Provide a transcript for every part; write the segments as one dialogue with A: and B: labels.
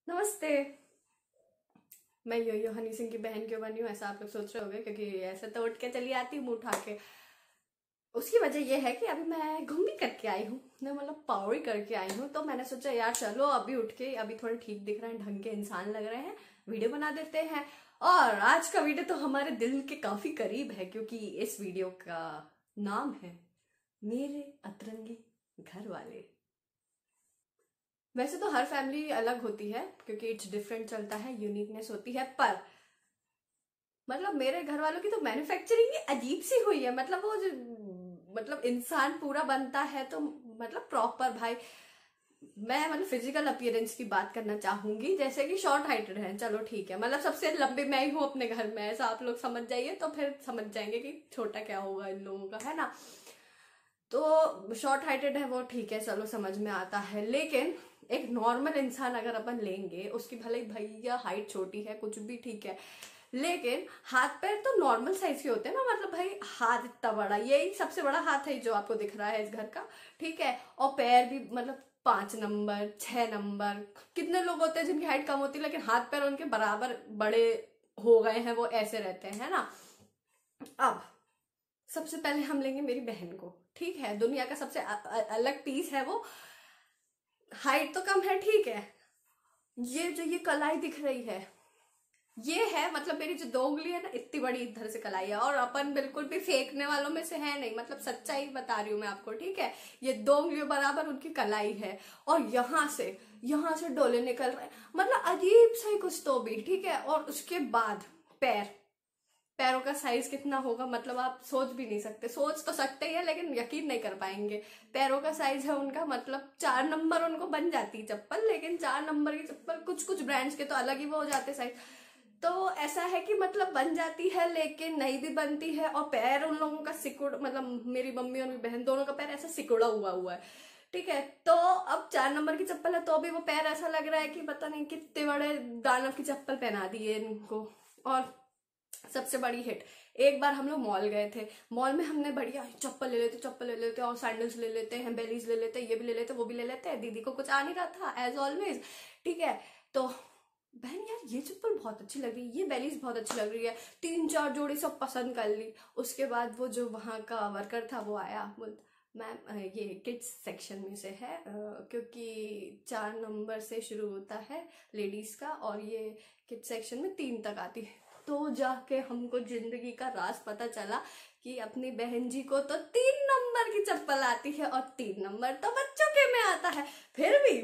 A: नमस्ते। मैं यो हनी सिंह की बहन क्यों बनी हूँ ऐसा आप लोग सोच रहे होंगे, क्योंकि ऐसे तो उठ के चली आती हूँ मुंह उठा के। उसकी वजह यह है कि अभी मैं घूम भी करके आई हूँ, मैं मतलब पावरी करके आई हूँ। तो मैंने सोचा यार चलो अभी उठ के, अभी थोड़े ठीक दिख रहे हैं, ढंग के इंसान लग रहे हैं, वीडियो बना देते हैं। और आज का वीडियो तो हमारे दिल के काफी करीब है, क्योंकि इस वीडियो का नाम है मेरे अतरंगी घर वाले। वैसे तो हर फैमिली अलग होती है, क्योंकि इट्स डिफरेंट चलता है, यूनिकनेस होती है, पर मतलब मेरे घर वालों की तो मैन्युफैक्चरिंग ही अजीब सी हुई है। मतलब वो जो मतलब इंसान पूरा बनता है तो मतलब प्रॉपर भाई। मैं मतलब फिजिकल अपीयरेंस की बात करना चाहूंगी, जैसे कि शॉर्ट हाइटेड है, चलो ठीक है, मतलब सबसे लंबे मैं ही हूँ अपने घर में, ऐसा आप लोग समझ जाइए तो फिर समझ जाएंगे कि छोटा क्या होगा इन लोगों का, है ना। तो शॉर्ट हाइटेड है वो ठीक है, चलो समझ में आता है। लेकिन एक नॉर्मल इंसान अगर अपन लेंगे, उसकी भले ही भैया हाइट छोटी है कुछ भी ठीक है, लेकिन हाथ पैर तो नॉर्मल साइज के होते हैं ना। मतलब भाई हाथ इतना बड़ा, यही सबसे बड़ा हाथ है जो आपको दिख रहा है इस घर का, ठीक है। और पैर भी मतलब 5 नंबर 6 नंबर। कितने लोग होते हैं जिनकी हाइट कम होती है लेकिन हाथ पैर उनके बराबर बड़े हो गए हैं, वो ऐसे रहते हैं, है ना। अब सबसे पहले हम लेंगे मेरी बहन को, ठीक है। दुनिया का सबसे अलग पीस है वो। हाइट तो कम है, ठीक है। ये जो ये कलाई दिख रही है, ये है मतलब मेरी जो दो उंगली है ना, इतनी बड़ी इधर से कलाई है। और अपन बिल्कुल भी फेंकने वालों में से है नहीं, मतलब सच्चाई बता रही हूँ मैं आपको, ठीक है। ये दो उंगलियों बराबर उनकी कलाई है। और यहाँ से डोले निकल रहे हैं, मतलब अजीब सा ही कुछ तो भी, ठीक है। और उसके बाद पैरों का साइज कितना होगा, मतलब आप सोच भी नहीं सकते। सोच तो सकते ही है लेकिन यकीन नहीं कर पाएंगे। पैरों का साइज है उनका, मतलब 4 नंबर उनको बन जाती चप्पल, लेकिन 4 नंबर की चप्पल कुछ कुछ ब्रांड्स के तो अलग ही वो हो जाते साइज। तो ऐसा है कि मतलब बन जाती है लेकिन नहीं भी बनती है। और पैर उन लोगों का सिकुड़, मतलब मेरी मम्मी और मेरी बहन दोनों का पैर ऐसा सिकुड़ा हुआ हुआ है, ठीक है। तो अब 4 नंबर की चप्पल है तो भी वो पैर ऐसा लग रहा है कि पता नहीं कितने बड़े दानव की चप्पल पहना दी है इनको। और सबसे बड़ी हिट, एक बार हम लोग मॉल गए थे। मॉल में हमने बढ़िया चप्पल ले लेते और सैंडल्स ले लेते हैं, बेलीज ले लेते हैं, ये भी ले लेते वो भी ले लेते हैं। दीदी को कुछ आ नहीं रहा था एज ऑलवेज, ठीक है। तो बहन यार ये चप्पल बहुत अच्छी लग रही है, ये बेलीज बहुत अच्छी लग रही है, 3 4 जोड़ी सब पसंद कर ली। उसके बाद वो जो वहां का वर्कर था वो आया, बोलता मैम ये किड्स सेक्शन में से है, क्योंकि 4 नंबर से शुरू होता है लेडीज का, और ये किड्स सेक्शन में 3 तक आती है। तो जाके हमको जिंदगी का राज पता चला कि अपनी बहन जी को तो 3 नंबर की चप्पल आती है, और 3 नंबर तो बच्चों के में आता है। फिर भी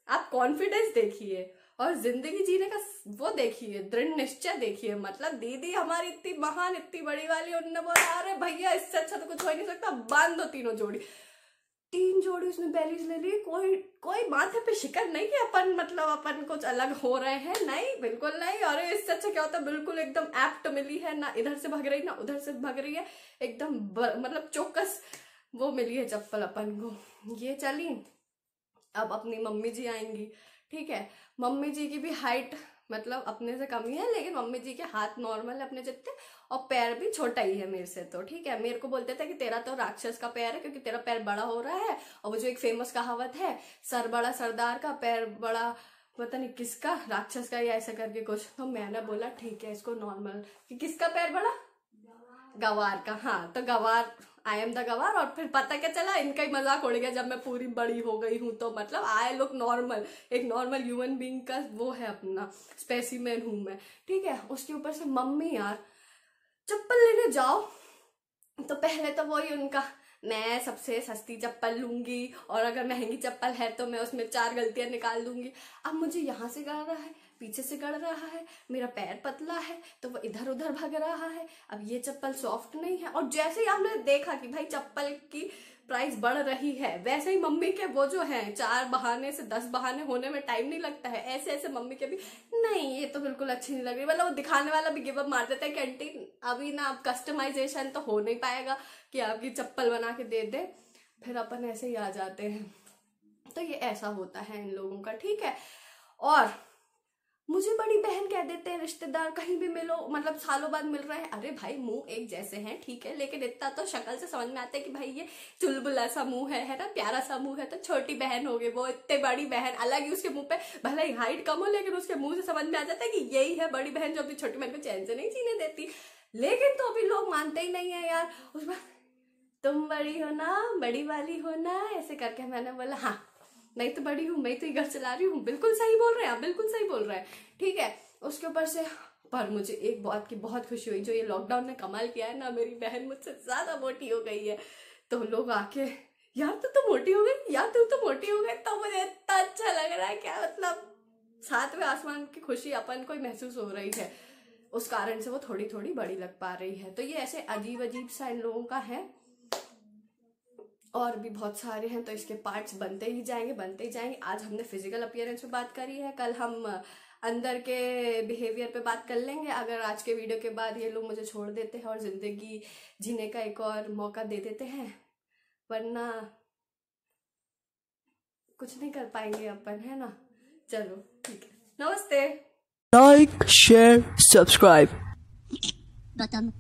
A: आप कॉन्फिडेंस देखिए और जिंदगी जीने का वो देखिए, दृढ़ निश्चय देखिए। मतलब दीदी हमारी इतनी महान, इतनी बड़ी वाली, उन्होंने बोला अरे भैया इससे अच्छा तो कुछ हो ही नहीं सकता, बांध दो 3 जोड़ी। 3 जोड़ी उसने बैलीज ले ली। कोई कोई माथे पे शिकन नहीं कि अपन मतलब अपन कुछ अलग हो रहे हैं, नहीं बिल्कुल नहीं। अरे इससे अच्छा क्या होता है, बिल्कुल एकदम एप्ट मिली है ना, इधर से भाग रही ना उधर से भाग रही है, एकदम मतलब चौकस वो मिली है चप्पल अपन को। ये चली। अब अपनी मम्मी जी आएंगी, ठीक है। मम्मी जी की भी हाइट मतलब अपने से कम ही है, लेकिन मम्मी जी के हाथ नॉर्मल है अपने जितने, और पैर भी छोटा ही है मेरे से, तो ठीक है। मेरे को बोलते थे कि तेरा तो राक्षस का पैर है क्योंकि तेरा पैर बड़ा हो रहा है। और वो जो एक फेमस कहावत है, सर बड़ा सरदार का, पैर बड़ा पता नहीं किसका, राक्षस का, या ऐसा करके कुछ। तो मैंने बोला ठीक है इसको नॉर्मल, कि किसका पैर बड़ा, गवार का। हाँ तो गवार, आई एम द गवार। और फिर पता क्या चला, इनका ही मजाक उड़ गया जब मैं पूरी बड़ी हो गई हूँ, तो मतलब आई लुक नॉर्मल, एक नॉर्मल ह्यूमन बीइंग का वो है अपना स्पेसिमेन हूं मैं, ठीक है। उसके ऊपर से मम्मी यार चप्पल लेने जाओ तो पहले तो वही उनका, मैं सबसे सस्ती चप्पल लूंगी और अगर महंगी चप्पल है तो मैं उसमें 4 गलतियां निकाल दूंगी। अब मुझे यहाँ से गड़ रहा है, पीछे से गड़ रहा है, मेरा पैर पतला है तो वो इधर उधर भाग रहा है। अब ये चप्पल सॉफ्ट नहीं है, और जैसे ही आपने देखा कि भाई चप्पल की प्राइस बढ़ रही है, वैसे ही मम्मी के वो जो है 4 बहाने से 10 बहाने होने में टाइम नहीं लगता है, ऐसे ऐसे मम्मी के भी, नहीं ये तो बिल्कुल अच्छी नहीं लग रही। मतलब वो दिखाने वाला भी गिव अप मार देता है कि आंटी अभी ना अब कस्टमाइजेशन तो हो नहीं पाएगा कि आपकी चप्पल बना के दे दे। फिर अपन ऐसे ही आ जाते हैं। तो ये ऐसा होता है इन लोगों का, ठीक है। और मुझे बड़ी बहन कह देते हैं रिश्तेदार, कहीं भी मिलो, मतलब सालों बाद मिल रहे हैं। अरे भाई मुंह एक जैसे हैं ठीक है, लेकिन इतना तो शक्ल से समझ में आता है कि भाई ये चुलबुला सा मुंह है ना, प्यारा सा मुंह है। तो छोटी बहन हो गई वो, इतने बड़ी बहन अलग ही, उसके मुंह पे भले ही हाइट कम हो लेकिन उसके मुंह से समझ में आ जाता है कि यही है बड़ी बहन जो अपनी छोटी बहन को चैन से नहीं जीने देती। लेकिन तो अभी लोग मानते ही नहीं है यार। उसमें तुम बड़ी हो ना, बड़ी वाली हो ना, ऐसे करके मैंने बोला हाँ मैं तो बड़ी हूँ, मैं तो ये घर चला रही हूँ। बिल्कुल सही बोल रहे हैं आप, बिल्कुल सही बोल रहे हैं, ठीक है। उसके ऊपर से पर मुझे एक बात की बहुत खुशी हुई, जो ये लॉकडाउन ने कमाल किया है ना, मेरी बहन मुझसे ज्यादा मोटी हो गई है। तो लोग आके यार तू तो मोटी हो गई, यार तू तो मोटी हो गई। तो मुझे इतना अच्छा लग रहा है, क्या मतलब सातवें आसमान की खुशी अपन को महसूस हो रही है। उस कारण से वो थोड़ी थोड़ी बड़ी लग पा रही है। तो ये ऐसे अजीब अजीब सा इन लोगों का है, और भी बहुत सारे हैं। तो इसके पार्ट्स बनते ही जाएंगे, बनते ही जाएंगे। आज हमने फिजिकल अपीयरेंस पे बात करी है, कल हम अंदर के बिहेवियर पे बात कर लेंगे, अगर आज के वीडियो के बाद ये लोग मुझे छोड़ देते हैं और जिंदगी जीने का एक और मौका दे देते हैं। वरना कुछ नहीं कर पाएंगे अपन, है ना। चलो ठीक है, नमस्ते।
B: Like, share, subscribe.
C: button